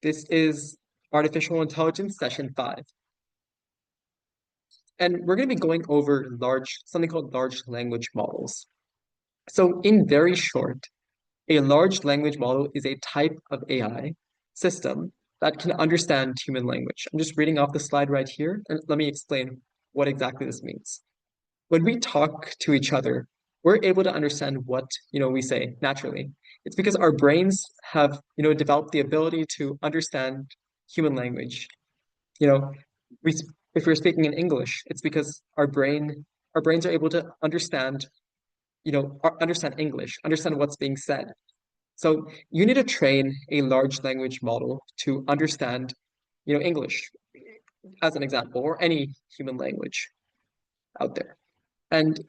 This is Artificial Intelligence Session 5. And we're going to be going over something called large language models. So in very short, a large language model is a type of AI system that can understand human language. I'm just reading off the slide right here, and let me explain what exactly this means. When we talk to each other, we're able to understand what, we say naturally. It's because our brains have, developed the ability to understand human language. You know, we if we're speaking in English, it's because our brains are able to understand, understand English, understand what's being said. So you need to train a large language model to understand, English as an example, or any human language out there. And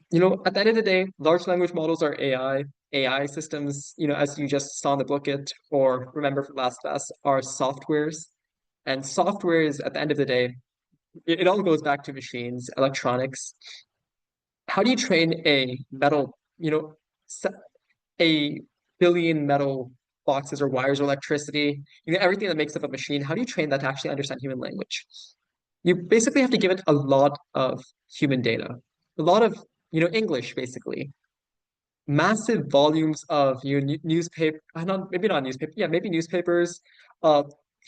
at the end of the day, large language models are AI systems, as you just saw in the booklet or remember from last class, are softwares. And softwares, at the end of the day, it all goes back to machines, electronics. How do you train a metal, a billion metal boxes or wires or electricity, everything that makes up a machine? How do you train that to actually understand human language? You basically have to give it a lot of human data, a lot of, English, basically. Massive volumes of newspaper, not maybe not newspaper, yeah, maybe newspapers,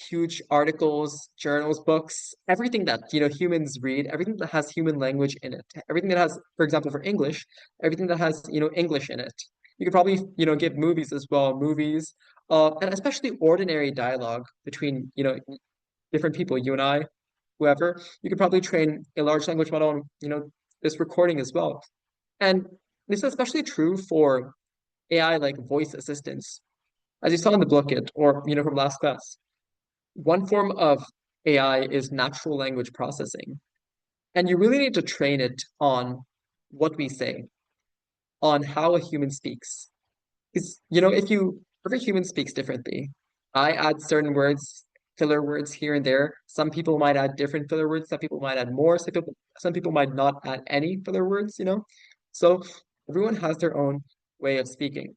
huge articles, journals, books, everything that humans read, everything that has human language in it, everything that has, for example, for English, everything that has English in it. You could probably give movies as well, movies, and especially ordinary dialogue between different people, you and I, whoever. You could probably train a large language model on this recording as well. And this is especially true for AI like voice assistants. As you saw in the booklet or from last class, one form of AI is natural language processing. And you really need to train it on what we say, on how a human speaks. Because if every human speaks differently. I add certain words, filler words here and there. Some people might add different filler words, some people might add more, some people might not add any filler words, So everyone has their own way of speaking.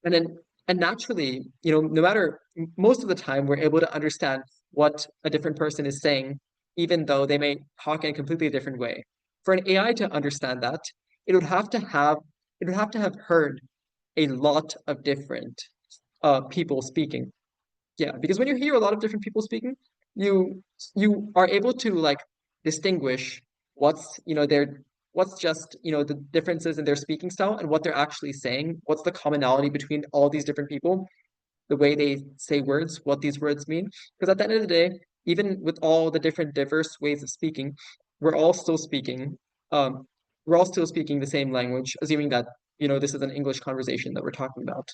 And naturally, no matter most of the time, we're able to understand what a different person is saying, even though they may talk in a completely different way. For an AI to understand that, it would have to have heard a lot of different people speaking. Yeah, because when you hear a lot of different people speaking, you are able to like distinguish what's what's just the differences in their speaking style and what they're actually saying. What's the commonality between all these different people, the way they say words, what these words mean. Because at the end of the day, even with all the different diverse ways of speaking, we're all still speaking. Um, we're all still speaking the same language, assuming that this is an English conversation that we're talking about.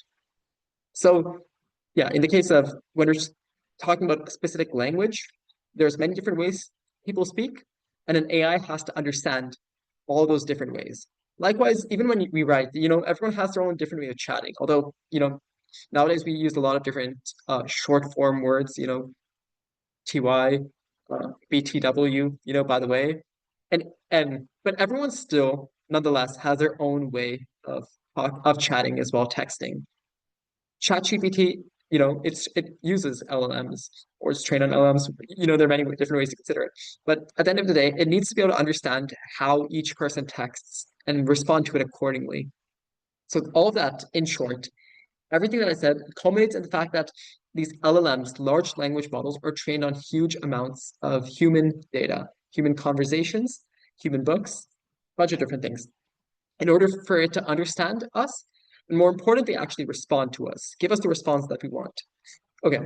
So yeah, in the case of when we're just talking about a specific language, there's many different ways people speak, and an AI has to understand all those different ways. Likewise, even when we write, everyone has their own different way of chatting. Although, nowadays we use a lot of different short form words, TY, BTW, by the way. But everyone still, nonetheless, has their own way of chatting as well, texting. ChatGPT, it uses LLMs or it's trained on LLMs. There are many different ways to consider it. But at the end of the day, it needs to be able to understand how each person texts and respond to it accordingly. So all of that, in short, everything that I said culminates in the fact that these LLMs, large language models, are trained on huge amounts of human data, human conversations, human books, a bunch of different things. In order for it to understand us, and more importantly, actually respond to us, give us the response that we want. Okay,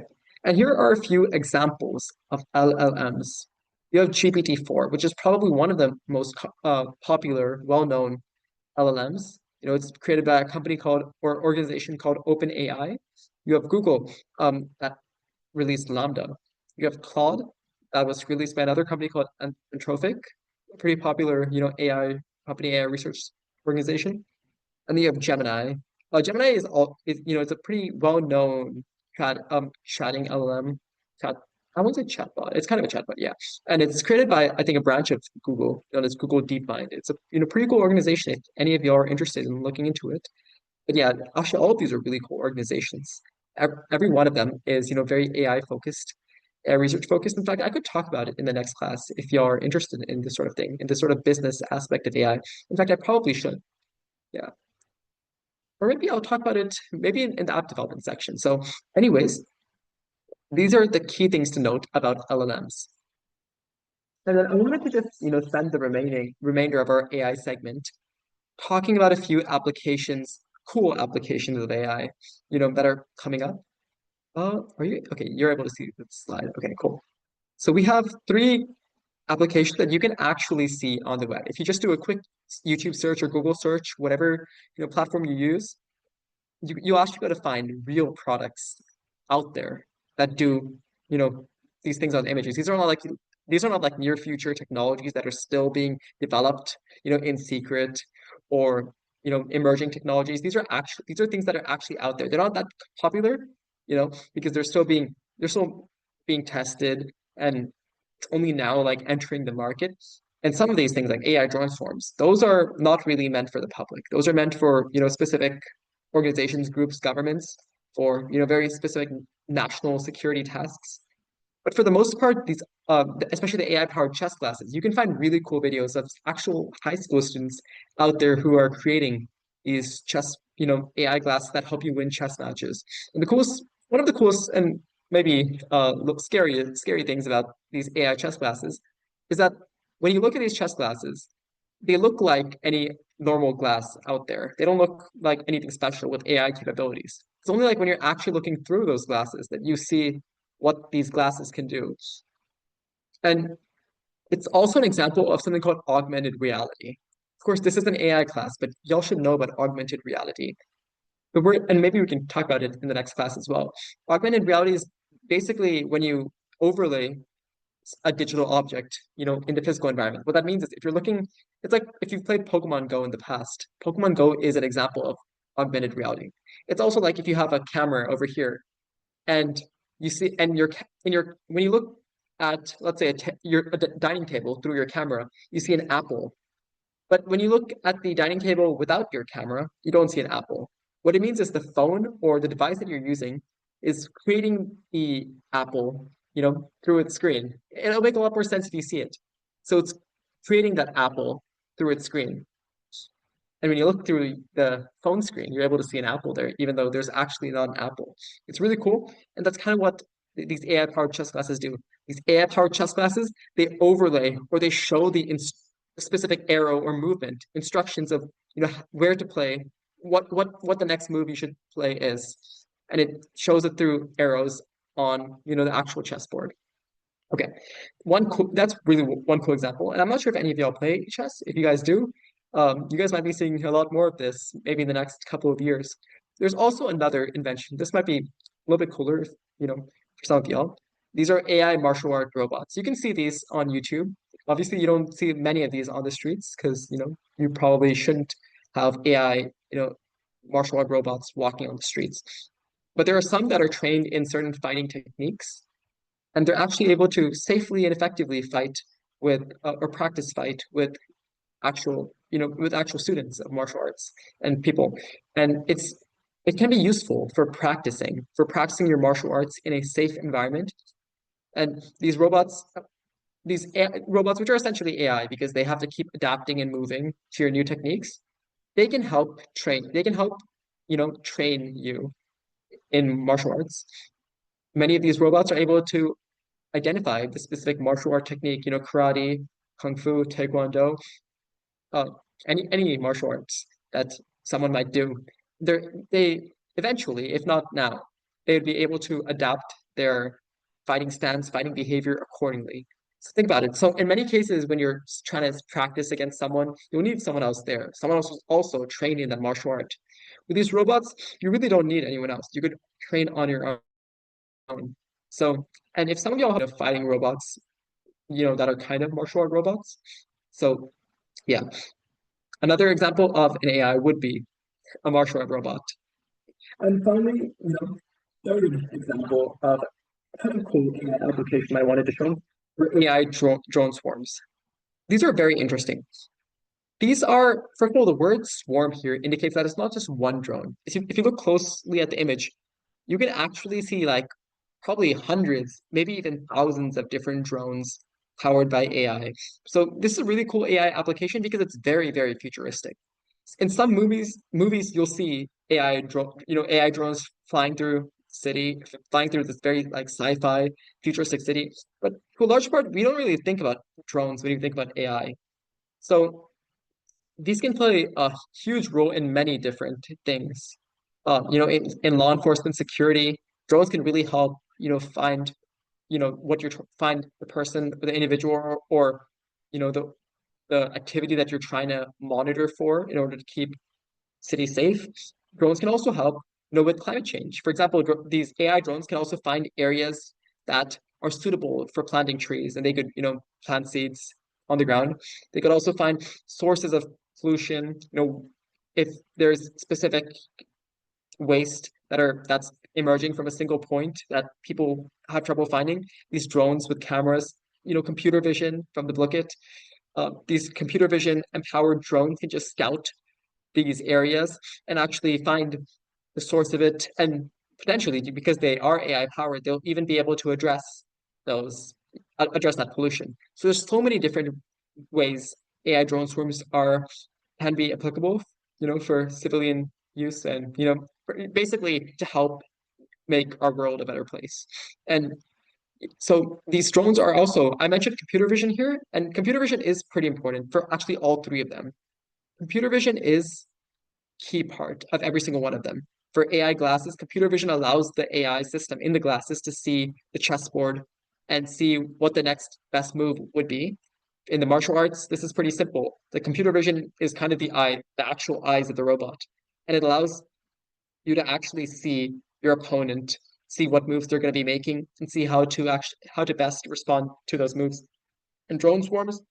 and here are a few examples of LLMs. You have GPT-4, which is probably one of the most popular, well-known LLMs. It's created by a company called, or organization called OpenAI. You have Google that released Lambda. You have Claude that was released by another company called Anthropic, a pretty popular, AI company, AI research organization. And then you have Gemini. Gemini it's a pretty well-known chatting LLM. Chat, I won't say chatbot. It's kind of a chatbot, yeah. And it's created by, I think, a branch of Google known as Google DeepMind. It's a pretty cool organization if any of you are interested in looking into it. But yeah, actually, all of these are really cool organizations. Every one of them is very AI focused. research focused. In fact, I could talk about it in the next class if you're interested in this sort of thing, in this sort of business aspect of AI. In fact, I probably should. Yeah. Or maybe I'll talk about it maybe in the app development section. So anyways, these are the key things to note about LLMs. And then I wanted to just, spend the remainder of our AI segment talking about a few applications, cool applications of AI, that are coming up. Are you okay? You're able to see the slide. Okay, cool. So we have three applications that you can actually see on the web. If you just do a quick YouTube search or Google search, whatever platform you use, you'll actually be able to find real products out there that do, you know, these things on images. These are not like near future technologies that are still being developed, in secret or emerging technologies. These are things that are actually out there. They're not that popular, because they're still being tested and only now like entering the market. And some of these things like AI transforms, those are not really meant for the public. Those are meant for, specific organizations, groups, governments for, very specific national security tasks. But for the most part, especially the AI-powered chess classes, you can find really cool videos of actual high school students out there who are creating these chess, AI classes that help you win chess matches. And one of the coolest and maybe scary things about these AI chess classes is that when you look at these chess classes, they look like any normal glass out there. They don't look like anything special with AI capabilities. It's only like when you're actually looking through those glasses that you see what these glasses can do. And it's also an example of something called augmented reality. Of course, this is an AI class, but y'all should know about augmented reality. And maybe we can talk about it in the next class as well. Augmented reality is basically when you overlay a digital object, in the physical environment. What that means is it's like if you've played Pokemon Go in the past, Pokemon Go is an example of augmented reality. It's also like if you have a camera over here and you see, and when you look at, let's say, a dining table through your camera, you see an apple. But when you look at the dining table without your camera, you don't see an apple. What it means is the phone or the device that you're using is creating the apple, through its screen. It'll make a lot more sense if you see it. So it's creating that apple through its screen. And when you look through the phone screen, you're able to see an apple there, even though there's actually not an apple. It's really cool. And that's kind of what these AI-powered chess classes do. These AI-powered chess classes, they overlay or they show the specific arrow or movement instructions of where to play, what the next move you should play is. And it shows it through arrows on the actual chessboard. Okay, that's really one cool example. And I'm not sure if any of y'all play chess. If you guys do, you guys might be seeing a lot more of this maybe in the next couple of years. There's also another invention. This might be a little bit cooler, for some of y'all. These are AI martial art robots. You can see these on YouTube. Obviously, you don't see many of these on the streets because, you probably shouldn't have AI, martial art robots walking on the streets. But there are some that are trained in certain fighting techniques, and they're actually able to safely and effectively fight with or practice fight with actual students of martial arts and people. And it can be useful for practicing your martial arts in a safe environment. And these robots, which are essentially AI because they have to keep adapting and moving to your new techniques, they can help, train you in martial arts. Many of these robots are able to identify the specific martial art technique, karate, kung fu, taekwondo, uh, any martial arts that someone might do. They eventually, if not now, they would be able to adapt their fighting stance, fighting behavior accordingly. So think about it. So in many cases, when you're trying to practice against someone, you'll need someone else there. Someone else who's also trained in that martial art. With these robots, you really don't need anyone else. You could train on your own. So, and if some of y'all have fighting robots, that are kind of martial art robots. So yeah, another example of an AI would be a martial art robot. And finally, third example of a kind of cool AI application I wanted to show were AI drone swarms. These are very interesting. These are, first of all, the word swarm here indicates that it's not just one drone. If you look closely at the image, you can actually see like probably hundreds, maybe even thousands of different drones powered by AI. So this is a really cool AI application because it's very, very futuristic. In some movies you'll see AI drones flying through city, flying through this very like sci-fi futuristic city. But to a large part, we don't really think about drones when you think about AI. So these can play a huge role in many different things. In law enforcement security, drones can really help, find, find the person, the individual, or the activity that you're trying to monitor for in order to keep cities safe. Drones can also help, with climate change. For example, these AI drones can also find areas that are suitable for planting trees, and they could, plant seeds on the ground. They could also find sources of pollution, if there's specific waste that's emerging from a single point that people have trouble finding. These drones with cameras, computer vision from the look it. These computer vision empowered drones can just scout these areas and actually find the source of it. And potentially, because they are AI powered, they'll even be able to those address that pollution. So there's so many different ways AI drone swarms can be applicable, for civilian use and basically to help make our world a better place. And so these drones are also, I mentioned computer vision here, and computer vision is pretty important for actually all three of them. Computer vision is key part of every single one of them. For AI glasses, computer vision allows the AI system in the glasses to see the chessboard and see what the next best move would be. In the martial arts, this is pretty simple. The computer vision is kind of the actual eyes of the robot, and it allows you to actually see your opponent, see what moves they're going to be making, and see how to best respond to those moves. In drone swarms,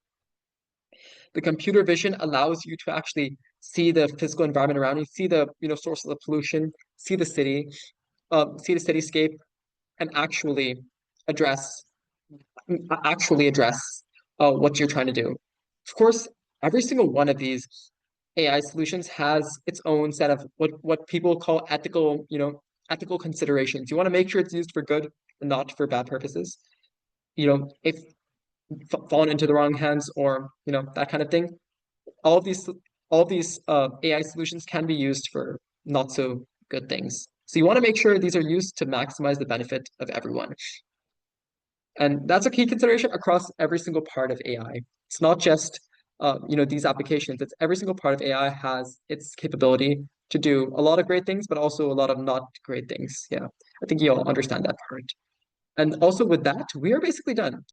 the computer vision allows you to actually see the physical environment around you, see the sources of pollution, see the city, see the cityscape, and address address what you're trying to do. Of course, every single one of these AI solutions has its own set of what people call ethical considerations. You want to make sure it's used for good and not for bad purposes. If fallen into the wrong hands or that kind of thing, all of these AI solutions can be used for not so good things. So you want to make sure these are used to maximize the benefit of everyone. And that's a key consideration across every single part of AI. It's not just these applications. It's every single part of AI has its capability to do a lot of great things, but also a lot of not great things. Yeah, I think you'll understand that part. And also with that, we are basically done.